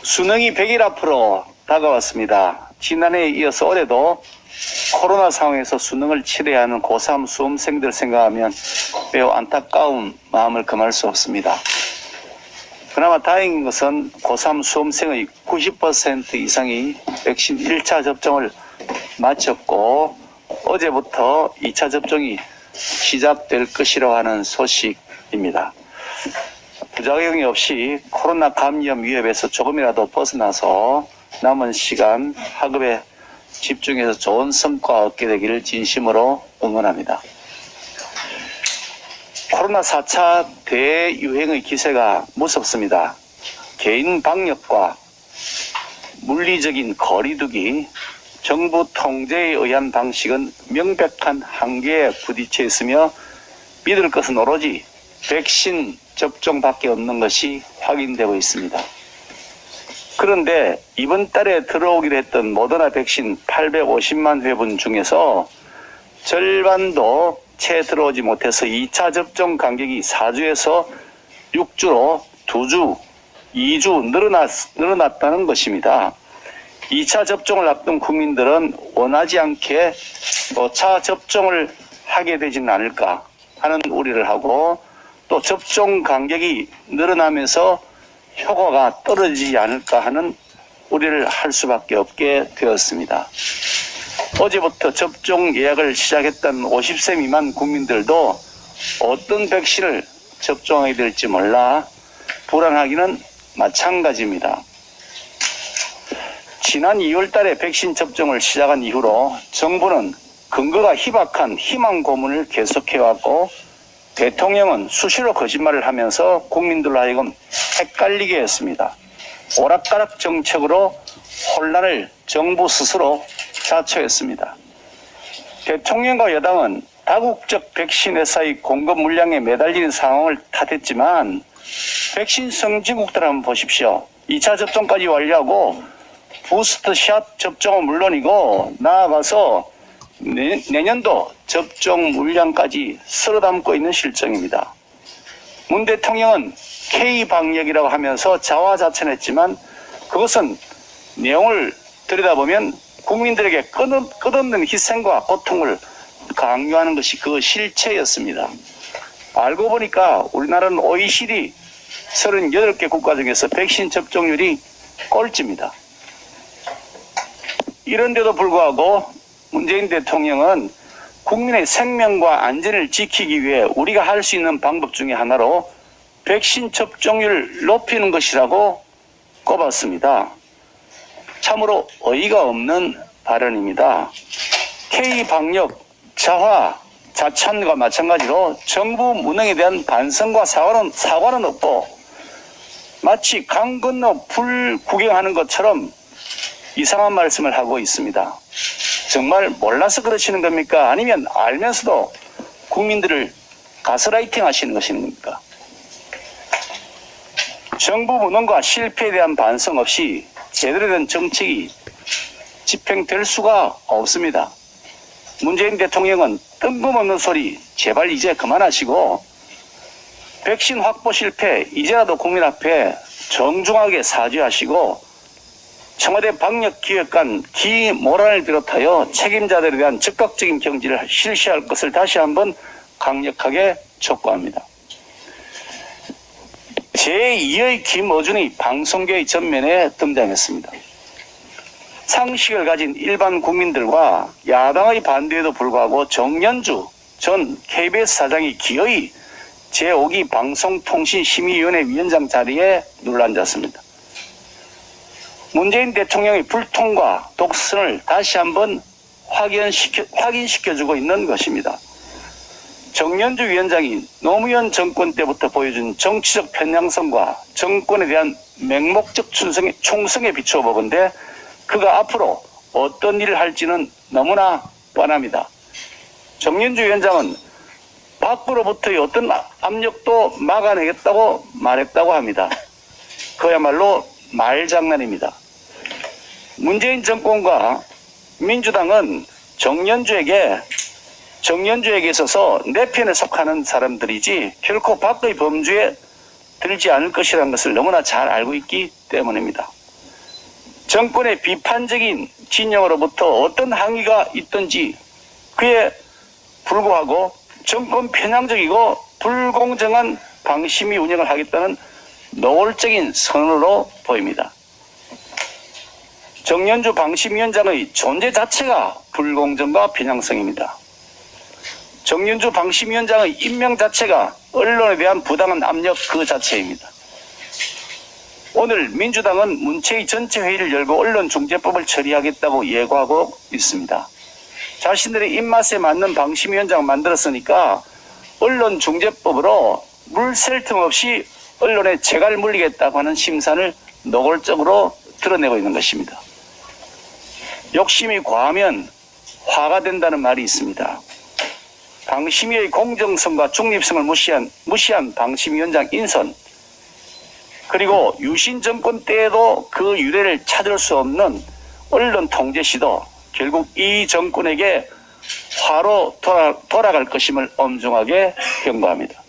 수능이 100일 앞으로 다가왔습니다. 지난해에 이어서 올해도 코로나 상황에서 수능을 치러야 하는 고3 수험생들 생각하면 매우 안타까운 마음을 금할 수 없습니다. 그나마 다행인 것은 고3 수험생의 90% 이상이 백신 1차 접종을 마쳤고 어제부터 2차 접종이 시작될 것이라고 하는 소식입니다. 부작용이 없이 코로나 감염 위협에서 조금이라도 벗어나서 남은 시간 학업에 집중해서 좋은 성과 얻게 되기를 진심으로 응원합니다. 코로나 4차 대유행의 기세가 무섭습니다. 개인 방역과 물리적인 거리두기, 정부 통제에 의한 방식은 명백한 한계에 부딪혀 있으며 믿을 것은 오로지 백신 접종밖에 없는 것이 확인되고 있습니다. 그런데 이번 달에 들어오기로 했던 모더나 백신 850만 회분 중에서 절반도 채 들어오지 못해서 2차 접종 간격이 4주에서 6주로 2주, 2주 늘어났다는 것입니다. 2차 접종을 앞둔 국민들은 원하지 않게 5차 접종을 하게 되지는 않을까 하는 우려를 하고 또 접종 간격이 늘어나면서 효과가 떨어지지 않을까 하는 우려를 할 수밖에 없게 되었습니다. 어제부터 접종 예약을 시작했던 50세 미만 국민들도 어떤 백신을 접종하게 될지 몰라 불안하기는 마찬가지입니다. 지난 2월 달에 백신 접종을 시작한 이후로 정부는 근거가 희박한 희망 고문을 계속해왔고 대통령은 수시로 거짓말을 하면서 국민들로 하여금 헷갈리게 했습니다. 오락가락 정책으로 혼란을 정부 스스로 자초했습니다. 대통령과 여당은 다국적 백신 회사의 공급 물량에 매달리는 상황을 탓했지만 백신 성지국들 한번 보십시오. 2차 접종까지 완료하고 부스트샷 접종은 물론이고 나아가서 내년도 접종 물량까지 쓸어 담고 있는 실정입니다. 문 대통령은 K방역이라고 하면서 자화자찬했지만 그것은 내용을 들여다보면 국민들에게 끝없는 희생과 고통을 강요하는 것이 그 실체였습니다. 알고 보니까 우리나라는 OECD 38개 국가 중에서 백신 접종률이 꼴찌입니다. 이런데도 불구하고 문재인 대통령은 국민의 생명과 안전을 지키기 위해 우리가 할 수 있는 방법 중에 하나로 백신 접종률을 높이는 것이라고 꼽았습니다. 참으로 어이가 없는 발언입니다. K방역 자화자찬과 마찬가지로 정부 무능에 대한 반성과 사과는 없고 마치 강 건너 불 구경하는 것처럼 이상한 말씀을 하고 있습니다. 정말 몰라서 그러시는 겁니까? 아니면 알면서도 국민들을 가스라이팅 하시는 것입니까? 정부 무능과 실패에 대한 반성 없이 제대로 된 정책이 집행될 수가 없습니다. 문재인 대통령은 뜬금없는 소리 제발 이제 그만하시고 백신 확보 실패 이제라도 국민 앞에 정중하게 사죄하시고 청와대 방역기획관 기모란을 비롯하여 책임자들에 대한 즉각적인 경질을 실시할 것을 다시 한번 강력하게 촉구합니다. 제2의 김어준이 방송계의 전면에 등장했습니다. 상식을 가진 일반 국민들과 야당의 반대에도 불구하고 정연주 전 KBS 사장이 기어이 제5기 방송통신심의위원회 위원장 자리에 눌러앉았습니다. 문재인 대통령의 불통과 독선을 다시 한번 확인시켜주고 있는 것입니다. 정연주 위원장이 노무현 정권 때부터 보여준 정치적 편향성과 정권에 대한 맹목적 충성에 비추어 보건대 그가 앞으로 어떤 일을 할지는 너무나 뻔합니다. 정연주 위원장은 밖으로부터의 어떤 압력도 막아내겠다고 말했다고 합니다. 그야말로 말장난입니다. 문재인 정권과 민주당은 정연주에게 있어서 내 편에 속하는 사람들이지 결코 밖의 범주에 들지 않을 것이라는 것을 너무나 잘 알고 있기 때문입니다. 정권의 비판적인 진영으로부터 어떤 항의가 있든지 그에 불구하고 정권 편향적이고 불공정한 방심위 운영을 하겠다는 노골적인 선언으로 보입니다. 정연주 방심위원장의 존재 자체가 불공정과 편향성입니다. 정연주 방심위원장의 임명 자체가 언론에 대한 부당한 압력 그 자체입니다. 오늘 민주당은 문체위 전체 회의를 열고 언론중재법을 처리하겠다고 예고하고 있습니다. 자신들의 입맛에 맞는 방심위원장을 만들었으니까 언론중재법으로 물 셀 틈 없이 언론에 재갈 물리겠다고 하는 심산을 노골적으로 드러내고 있는 것입니다. 욕심이 과하면 화가 된다는 말이 있습니다. 방심위의 공정성과 중립성을 무시한 방심위원장 인선, 그리고 유신 정권 때에도 그 유례를 찾을 수 없는 언론 통제 시도, 결국 이 정권에게 화로 돌아갈 것임을 엄중하게 경고합니다.